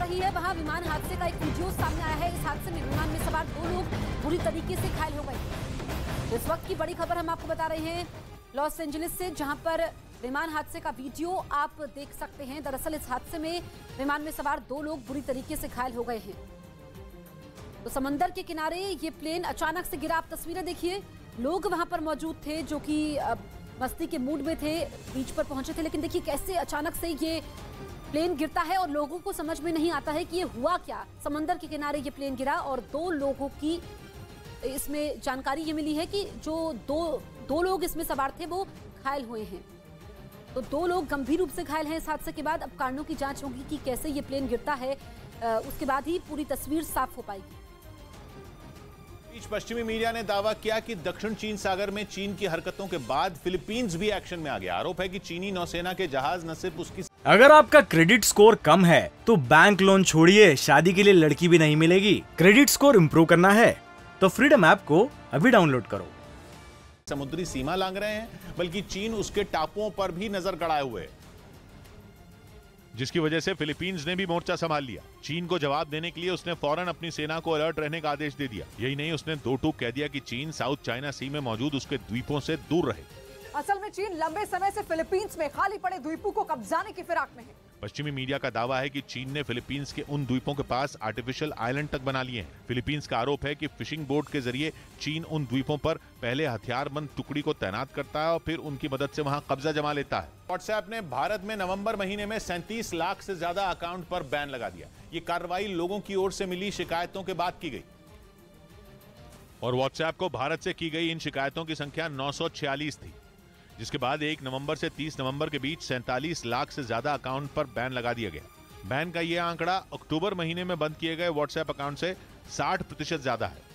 रही है वहां विमान हादसे का एक वीडियो सामने आया है। इस हादसे में विमान में सवार 2 लोग बुरी तरीके से घायल हो गए। इस वक्त की बड़ी खबर हम आपको बता रहे हैं लॉस एंजलिस से, जहां पर विमान हादसे का वीडियो आप देख सकते हैं। दरअसल इस हादसे में विमान में सवार 2 लोग बुरी तरीके से घायल हो गए हैं। तो समंदर के किनारे ये प्लेन अचानक से गिरा। आप तस्वीरें देखिए, लोग वहां पर मौजूद थे जो कि मस्ती के मूड में थे, बीच पर पहुंचे थे, लेकिन देखिए कैसे अचानक से ये प्लेन गिरता है और लोगों को समझ में नहीं आता है कि ये हुआ क्या। समंदर के किनारे ये प्लेन गिरा और 2 लोगों की इसमें जानकारी ये मिली है कि जो दो लोग इसमें सवार थे वो घायल हुए हैं। तो 2 लोग गंभीर रूप से घायल हैं इस हादसे के बाद। अब कारणों की जांच होगी कि कैसे ये प्लेन गिरता है, उसके बाद ही पूरी तस्वीर साफ हो पाएगी। पश्चिमी मीडिया ने दावा किया कि दक्षिण चीन सागर में चीन की हरकतों के बाद फिलीपींस भी एक्शन में आ गया। आरोप है कि चीनी नौसेना के जहाज न सिर्फ उसकी। अगर आपका क्रेडिट स्कोर कम है तो बैंक लोन छोड़िए, शादी के लिए लड़की भी नहीं मिलेगी। क्रेडिट स्कोर इम्प्रूव करना है तो फ्रीडम ऐप को अभी डाउनलोड करो। समुद्री सीमा लांघ रहे हैं, बल्कि चीन उसके टापुओं पर भी नजर गड़ाए हुए, जिसकी वजह से फिलीपींस ने भी मोर्चा संभाल लिया। चीन को जवाब देने के लिए उसने फौरन अपनी सेना को अलर्ट रहने का आदेश दे दिया। यही नहीं, उसने 2 टूक कह दिया कि चीन साउथ चाइना सी में मौजूद उसके द्वीपों से दूर रहे। असल में चीन लंबे समय से फिलीपींस में खाली पड़े द्वीपों को कब्जाने की फिराक में है। पश्चिमी मीडिया का दावा है कि चीन ने फिलीपींस के उन द्वीपों के पास आर्टिफिशियल आइलैंड तक बना लिए हैं। फिलीपींस का आरोप है कि फिशिंग बोट के जरिए चीन उन द्वीपों पर पहले हथियारबंद टुकड़ी को तैनात करता है और फिर उनकी मदद से वहां कब्जा जमा लेता है। व्हाट्सएप ने भारत में नवंबर महीने में 37 लाख से ज्यादा अकाउंट पर बैन लगा दिया। ये कार्रवाई लोगों की ओर से मिली शिकायतों के बाद की गई और व्हाट्सएप को भारत से की गई इन शिकायतों की संख्या 946 थी, जिसके बाद 1 नवंबर से 30 नवंबर के बीच 47 लाख से ज्यादा अकाउंट पर बैन लगा दिया गया। बैन का यह आंकड़ा अक्टूबर महीने में बंद किए गए व्हाट्सएप अकाउंट से 60% ज्यादा है।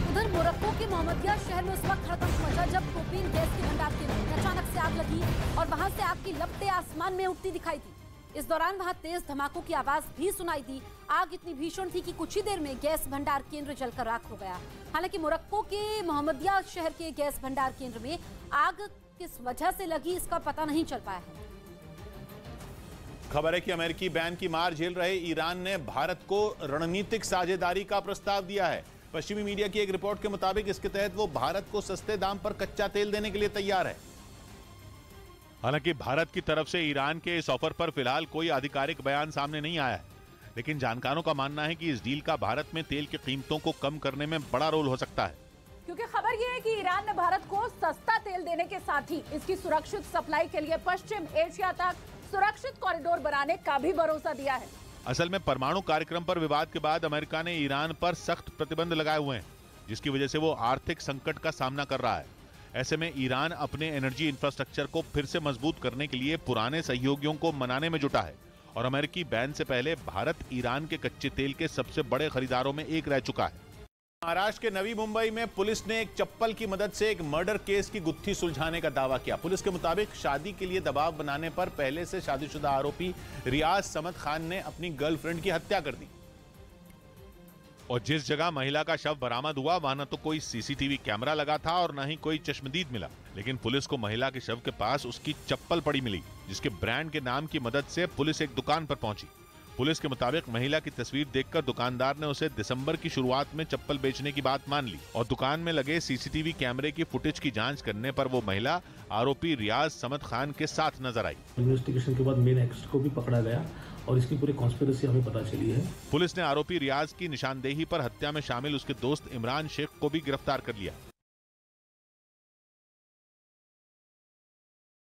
उधर मोरक्को के मोहम्मदिया शहर में उस वक्त हड़कंप मचा जब प्रोपेन गैस के भंडार केंद्र में अचानक से आग लगी और वहां से आग की लपटें आसमान में उठती दिखाई दी। इस दौरान वहां तेज धमाकों की आवाज भी सुनाई दी। आग इतनी भीषण थी कि कुछ ही देर में गैस भंडार केंद्र जलकर राख हो गया। हालांकि मोरक्को के मोहम्मदिया शहर के गैस भंडार केंद्र में आग किस वजह से लगी इसका पता नहीं चल पाया है। खबर है कि अमेरिकी बैन की मार झेल रहे ईरान ने भारत को रणनीतिक साझेदारी का प्रस्ताव दिया है। पश्चिमी मीडिया की एक रिपोर्ट के मुताबिक इसके तहत वो भारत को सस्ते दाम पर कच्चा तेल देने के लिए तैयार है। हालांकि भारत की तरफ से ईरान के इस ऑफर पर फिलहाल कोई आधिकारिक बयान सामने नहीं आया है, लेकिन जानकारों का मानना है कि इस डील का भारत में तेल की कीमतों को कम करने में बड़ा रोल हो सकता है, क्योंकि खबर यह है कि ईरान ने भारत को सस्ता तेल देने के साथ ही इसकी सुरक्षित सप्लाई के लिए पश्चिम एशिया तक सुरक्षित कॉरिडोर बनाने का भी भरोसा दिया है। असल में परमाणु कार्यक्रम पर विवाद के बाद अमेरिका ने ईरान पर सख्त प्रतिबंध लगाए हुए हैं, जिसकी वजह से वो आर्थिक संकट का सामना कर रहा है। ऐसे में ईरान अपने एनर्जी इंफ्रास्ट्रक्चर को फिर से मजबूत करने के लिए पुराने सहयोगियों को मनाने में जुटा है और अमेरिकी बैन से पहले भारत ईरान के कच्चे तेल के सबसे बड़े खरीदारों में एक रह चुका है। महाराष्ट्र के नवी मुंबई में पुलिस ने एक चप्पल की मदद से एक मर्डर केस की गुत्थी सुलझाने का दावा किया। पुलिस के मुताबिक शादी के लिए दबाव बनाने पर पहले से शादीशुदा आरोपी रियाज समद खान ने अपनी गर्लफ्रेंड की हत्या कर दी और जिस जगह महिला का शव बरामद हुआ वहां न तो कोई सीसीटीवी कैमरा लगा था और न ही कोई चश्मदीद मिला, लेकिन पुलिस को महिला के शव के पास उसकी चप्पल पड़ी मिली, जिसके ब्रांड के नाम की मदद से पुलिस एक दुकान पर पहुंची। पुलिस के मुताबिक महिला की तस्वीर देखकर दुकानदार ने उसे दिसंबर की शुरुआत में चप्पल बेचने की बात मान ली और दुकान में लगे सीसीटीवी कैमरे की फुटेज की जांच करने पर वो महिला आरोपी रियाज समद खान के साथ नजर आई। इन्वेस्टिगेशन के बाद मेन एक्टर को भी पकड़ा गया और इसकी पूरी कॉन्स्पिरेसी हमें पता चली है। पुलिस ने आरोपी रियाज की निशानदेही पर हत्या में शामिल उसके दोस्त इमरान शेख को भी गिरफ्तार कर लिया।